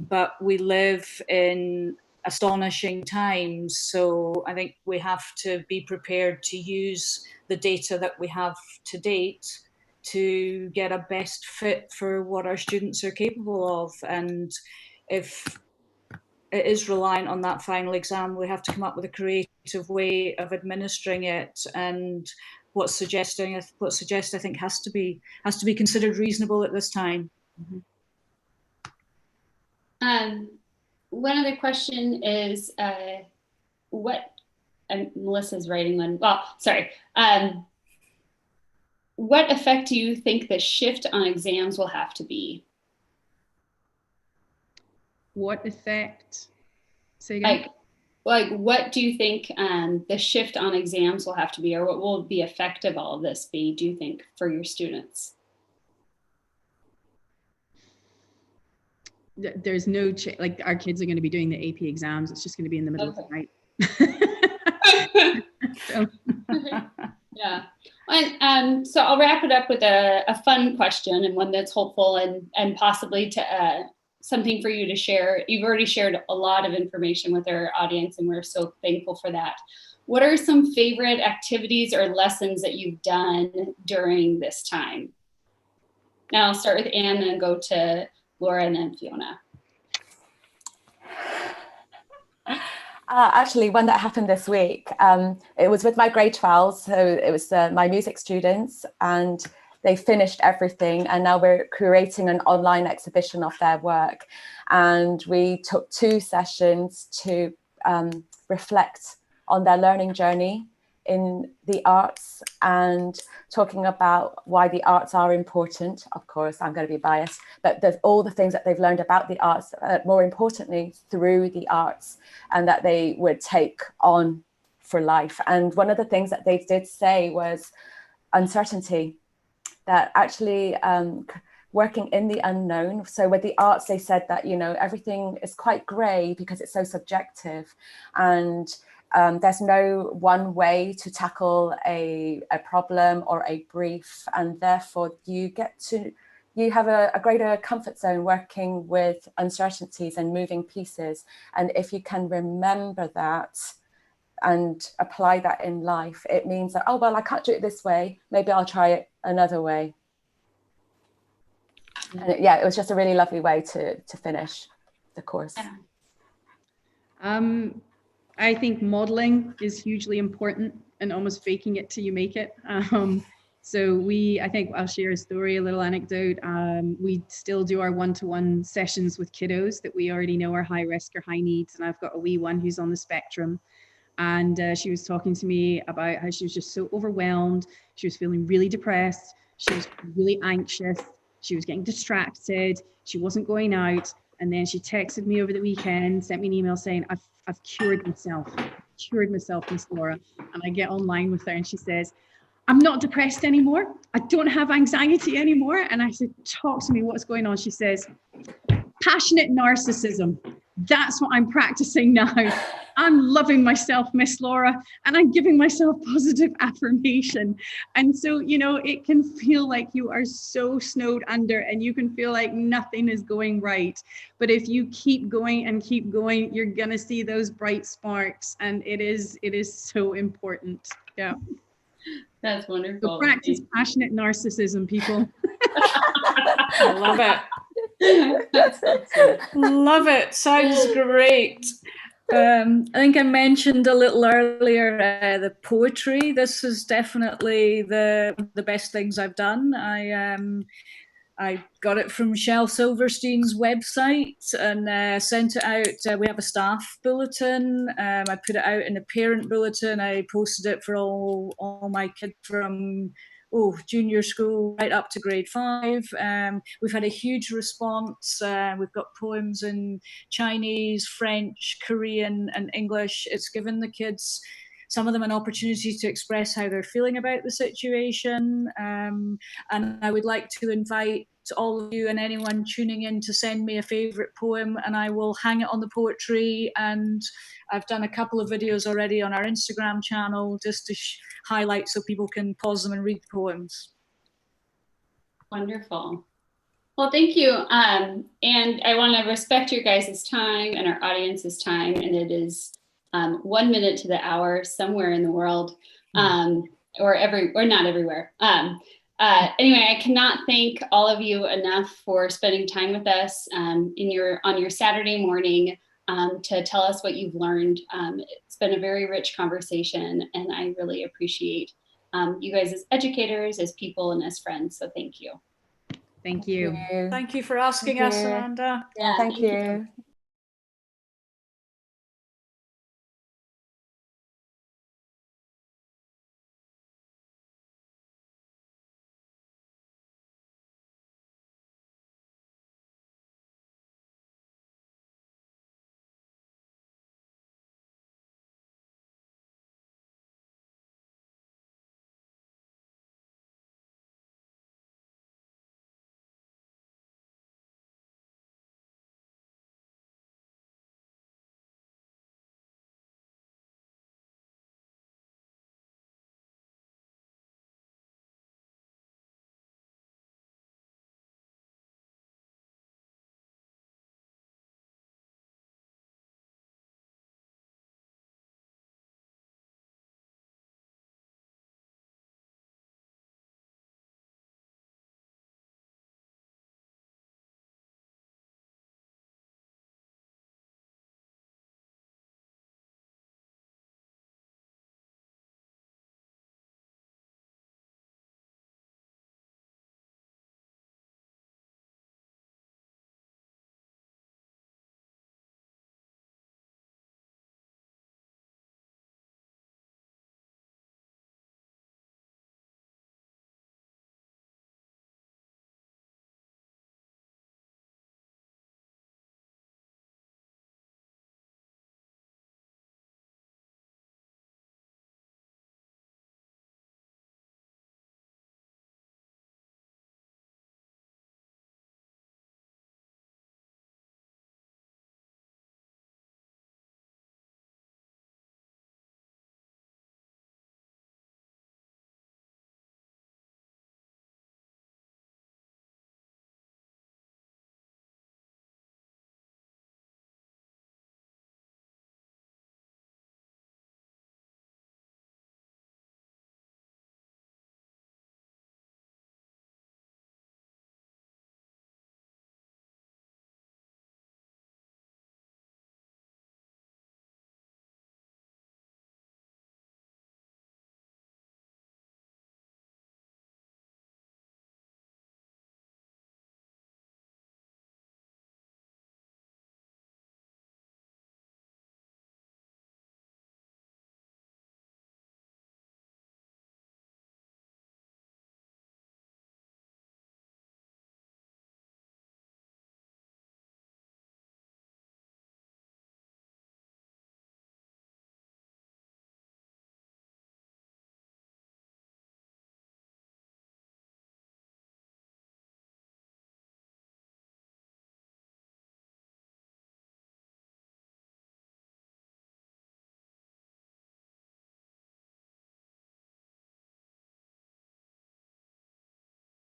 but we live in astonishing times. So I think we have to be prepared to use the data that we have to date to get a best fit for what our students are capable of. And if it is reliant on that final exam, we have to come up with a creative way of administering it. And what suggest I think has to be considered reasonable at this time. One other question is, what Melissa's writing one. Well, sorry. What effect do you think the shift on exams will have to be? What effect? Say again. Like, what do you think the shift on exams will have to be, or what will the effect of all of this be, do you think, for your students? There's no like our kids are going to be doing the AP exams. It's just going to be in the middle of the night. So. Yeah. And so I'll wrap it up with a fun question, and one that's hopeful and possibly to something for you to share. You've already shared a lot of information with our audience, and we're so thankful for that. What are some favorite activities or lessons that you've done during this time? Now I'll start with Anne, and then go to Laura, and then Fiona. Actually, one that happened this week, it was with my grade 12, so it was my music students, and they finished everything, and now we're curating an online exhibition of their work. And we took 2 sessions to reflect on their learning journey in the arts and talking about why the arts are important. Of course, I'm going to be biased, but there's all the things that they've learned about the arts, more importantly, through the arts, and that they would take on for life. And one of the things that they did say was uncertainty, that actually working in the unknown. So with the arts, they said that, you know, everything is quite grey because it's so subjective, and there's no one way to tackle a problem or a brief, and therefore you have a greater comfort zone working with uncertainties and moving pieces. And if you can remember that and apply that in life, it means that, oh, well, I can't do it this way, maybe I'll try it another way. And it was just a really lovely way to finish the course. I think modeling is hugely important, and almost faking it till you make it. So I think I'll share a story, a little anecdote. We still do our one-to-one sessions with kiddos that we already know are high risk or high needs. And I've got a wee one who's on the spectrum. And she was talking to me about how she was just so overwhelmed. She was feeling really depressed. She was really anxious. She was getting distracted. She wasn't going out. And then she texted me over the weekend, sent me an email saying, I've cured myself, Miss Laura. And I get online with her and she says, I'm not depressed anymore. I don't have anxiety anymore. And I said, talk to me, what's going on? She says, passionate narcissism. That's what I'm practicing now. I'm loving myself, Miss Laura, and I'm giving myself positive affirmation. And so, you know, it can feel like you are so snowed under and you can feel like nothing is going right. But if you keep going and keep going, you're going to see those bright sparks. And it is so important. Yeah. That's wonderful. So practice passionate narcissism, people. I love it. Love it. Sounds great. I think I mentioned a little earlier the poetry. This is definitely the best things I've done. I got it from Shel Silverstein's website and sent it out. We have a staff bulletin. I put it out in a parent bulletin. I posted it for all my kids from junior school right up to grade 5. We've had a huge response. We've got poems in Chinese, French, Korean, and English. It's given the kids, some of them, an opportunity to express how they're feeling about the situation. And I would like to invite all of you and anyone tuning in to send me a favourite poem, and I will hang it on the poetry. And I've done a couple of videos already on our Instagram channel just to highlight so people can pause them and read the poems. Wonderful. Well, thank you. And I want to respect your guys' time and our audience's time. And it is 1 minute to the hour somewhere in the world, or not everywhere. Anyway, I cannot thank all of you enough for spending time with us on your Saturday morning to tell us what you've learned. It's been a very rich conversation, and I really appreciate you guys as educators, as people, and as friends. So thank you. Thank you. Thank you for asking us, Amanda. Yeah, thank you.